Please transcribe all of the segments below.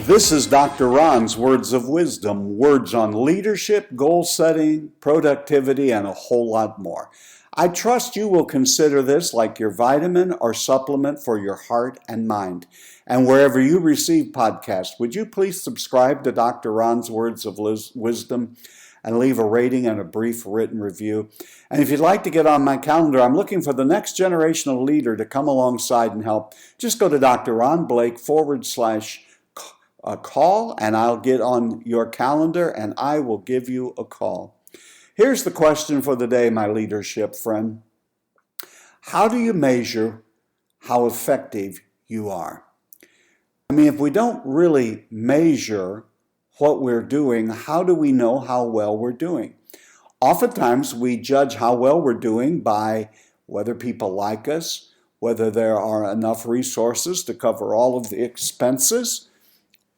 This is Dr. Ron's Words of Wisdom, words on leadership, goal setting, productivity, and a whole lot more. I trust you will consider this like your vitamin or supplement for your heart and mind. And wherever you receive podcasts, would you please subscribe to Dr. Ron's Words of Wisdom and leave a rating and a brief written review. And if you'd like to get on my calendar, I'm looking for the next generation of leader to come alongside and help. Just go to Dr. Ron Blake /call, and I'll get on your calendar and I will give you a call. Here's the question for the day, my leadership friend. How do you measure how effective you are? I mean, if we don't really measure what we're doing, how do we know how well we're doing? Oftentimes, we judge how well we're doing by whether people like us, whether there are enough resources to cover all of the expenses,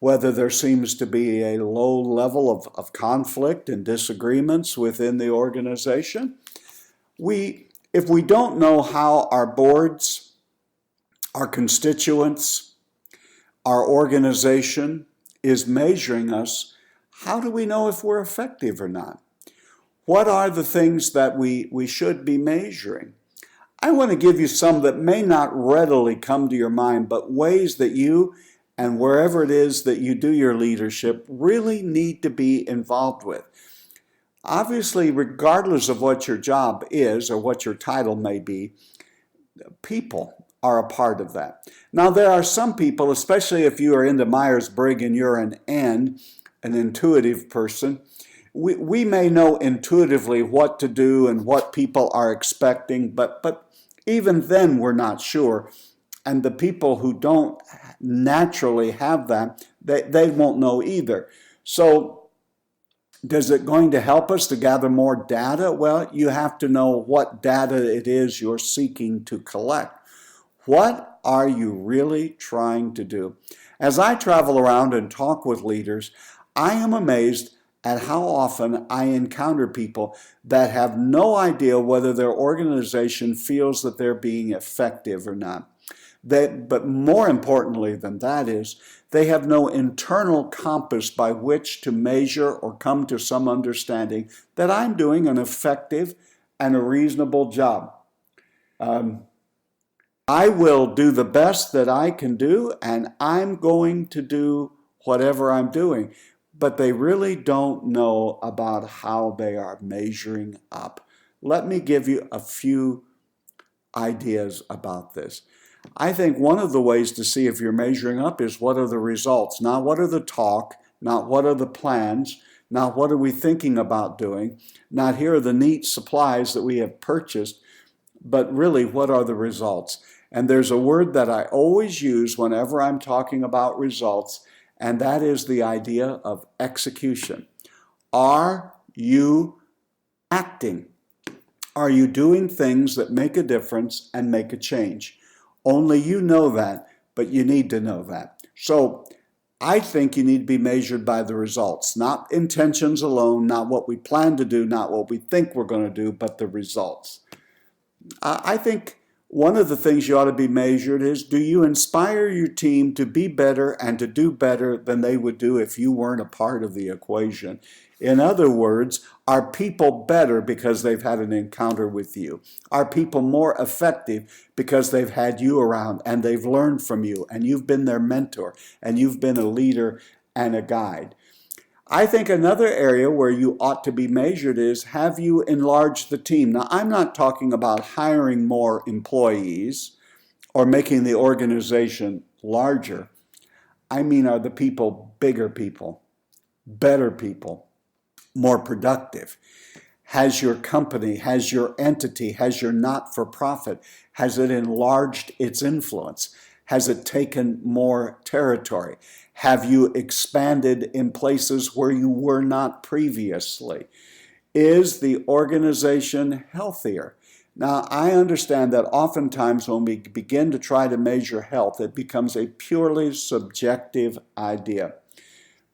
whether there seems to be a low level of conflict and disagreements within the organization. If we don't know how our boards, our constituents, our organization is measuring us, how do we know if we're effective or not? What are the things that we should be measuring? I want to give you some that may not readily come to your mind, but ways that you and wherever it is that you do your leadership really need to be involved with. Obviously, regardless of what your job is or what your title may be, people are a part of that. Now, there are some people, especially if you are into Myers-Briggs and you're an intuitive person, we may know intuitively what to do and what people are expecting, but even then we're not sure. And the people who don't naturally have that, they won't know either. So is it going to help us to gather more data? Well, you have to know what data it is you're seeking to collect. What are you really trying to do? As I travel around and talk with leaders, I am amazed at how often I encounter people that have no idea whether their organization feels that they're being effective or not. But more importantly than that is, they have no internal compass by which to measure or come to some understanding that I'm doing an effective and a reasonable job. I will do the best that I can do, and I'm going to do whatever I'm doing. But they really don't know about how they are measuring up. Let me give you a few ideas about this. I think one of the ways to see if you're measuring up is what are the results, not what are the talk, not what are the plans, not what are we thinking about doing, not here are the neat supplies that we have purchased, but really what are the results. And there's a word that I always use whenever I'm talking about results, and that is the idea of execution. Are you acting? Are you doing things that make a difference and make a change? Only you know that, but you need to know that. So I think you need to be measured by the results, not intentions alone, not what we plan to do, not what we think we're going to do, but the results. I think one of the things you ought to be measured is, do you inspire your team to be better and to do better than they would do if you weren't a part of the equation? In other words, are people better because they've had an encounter with you? Are people more effective because they've had you around and they've learned from you and you've been their mentor and you've been a leader and a guide? I think another area where you ought to be measured is, have you enlarged the team? Now, I'm not talking about hiring more employees or making the organization larger. I mean, are the people bigger people, better people, more productive? Has your company, has your entity, has your not-for-profit, has it enlarged its influence? Has it taken more territory? Have you expanded in places where you were not previously? Is the organization healthier? Now, I understand that oftentimes when we begin to try to measure health, it becomes a purely subjective idea.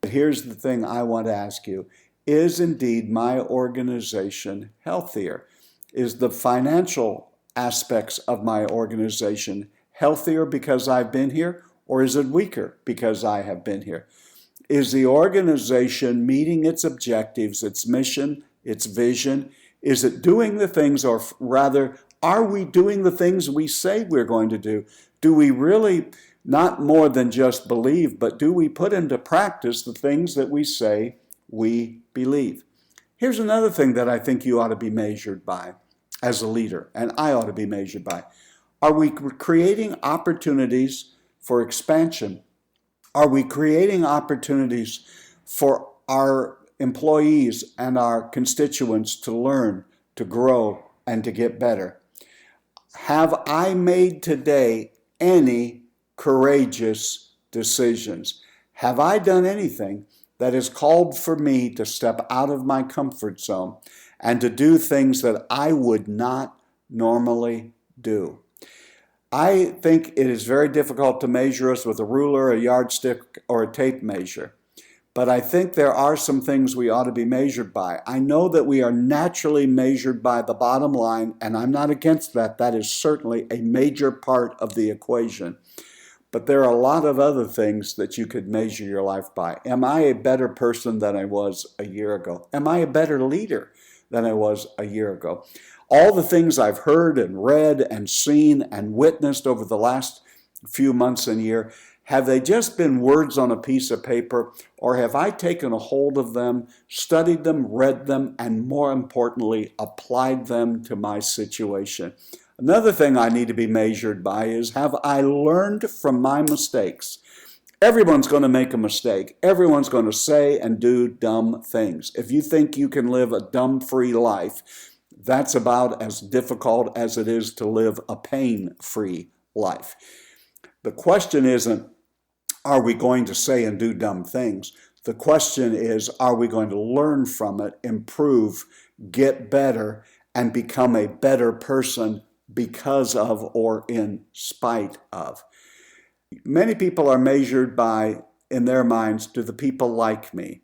But here's the thing I want to ask you. Is indeed my organization healthier? Is the financial aspects of my organization healthier because I've been here, or is it weaker because I have been here? Is the organization meeting its objectives, its mission, its vision? Is it doing the things, or rather, are we doing the things we say we're going to do? Do we really not more than just believe, but do we put into practice the things that we say we believe? Here's another thing that I think you ought to be measured by as a leader, and I ought to be measured by. Are we creating opportunities for expansion? Are we creating opportunities for our employees and our constituents to learn, to grow, and to get better? Have I made today any courageous decisions? Have I done anything that has called for me to step out of my comfort zone and to do things that I would not normally do? I think it is very difficult to measure us with a ruler, a yardstick, or a tape measure. But I think there are some things we ought to be measured by. I know that we are naturally measured by the bottom line, and I'm not against that. That is certainly a major part of the equation. But there are a lot of other things that you could measure your life by. Am I a better person than I was a year ago? Am I a better leader than I was a year ago? All the things I've heard and read and seen and witnessed over the last few months and year, have they just been words on a piece of paper, or have I taken a hold of them, studied them, read them, and more importantly, applied them to my situation? Another thing I need to be measured by is, have I learned from my mistakes? Everyone's going to make a mistake. Everyone's going to say and do dumb things. If you think you can live a dumb-free life, that's about as difficult as it is to live a pain-free life. The question isn't, are we going to say and do dumb things? The question is, are we going to learn from it, improve, get better, and become a better person because of or in spite of? Many people are measured by, in their minds, do the people like me?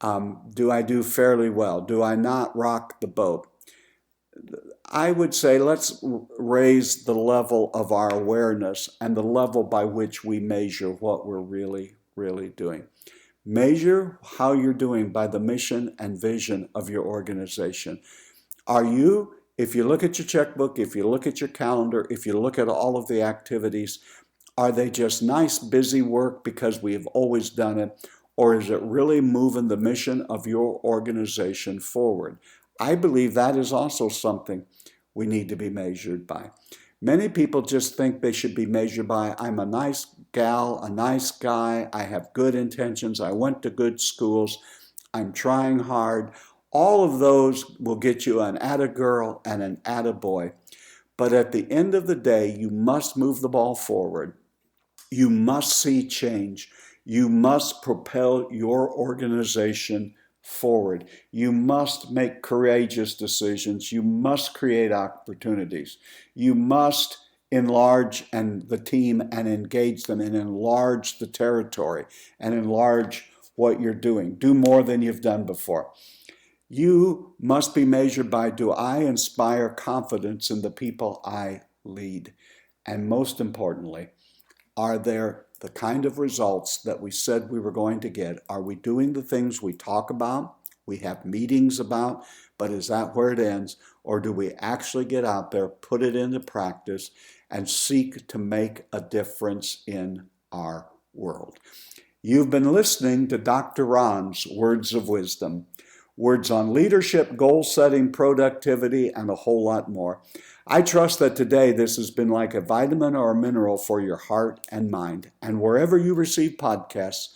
Do I do fairly well? Do I not rock the boat? I would say let's raise the level of our awareness and the level by which we measure what we're really doing. Measure how you're doing by the mission and vision of your organization. Are you, if you look at your checkbook, if you look at your calendar, if you look at all of the activities, are they just nice, busy work because we have always done it? Or is it really moving the mission of your organization forward? I believe that is also something we need to be measured by. Many people just think they should be measured by, I'm a nice gal, a nice guy, I have good intentions, I went to good schools, I'm trying hard. All of those will get you an atta girl and an atta boy. But at the end of the day, you must move the ball forward. You must see change. You must propel your organization forward. You must make courageous decisions. You must create opportunities. You must enlarge the team and engage them and enlarge the territory and enlarge what you're doing. Do more than you've done before. You must be measured by, do I inspire confidence in the people I lead? And most importantly, are there the kind of results that we said we were going to get? Are we doing the things we talk about, we have meetings about, but is that where it ends? Or do we actually get out there, put it into practice, and seek to make a difference in our world? You've been listening to Dr. Ron's Words of Wisdom. Words on leadership, goal setting, productivity, and a whole lot more. I trust that today this has been like a vitamin or a mineral for your heart and mind. And wherever you receive podcasts,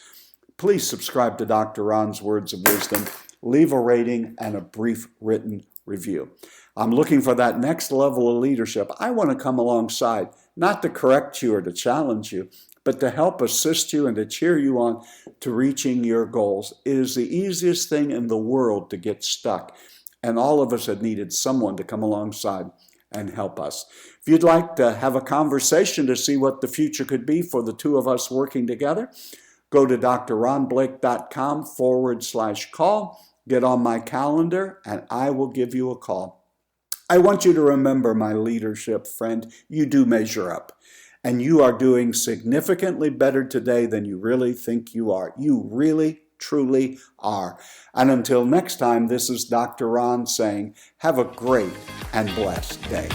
please subscribe to Dr. Ron's Words of Wisdom, leave a rating and a brief written review. I'm looking for that next level of leadership. I want to come alongside, not to correct you or to challenge you, but to help assist you and to cheer you on to reaching your goals. It is the easiest thing in the world to get stuck, and all of us have needed someone to come alongside and help us. If you'd like to have a conversation to see what the future could be for the two of us working together, go to drronblake.com/call, get on my calendar, and I will give you a call. I want you to remember, my leadership friend, you do measure up. And you are doing significantly better today than you really think you are. You really, truly are. And until next time, this is Dr. Ron saying, have a great and blessed day.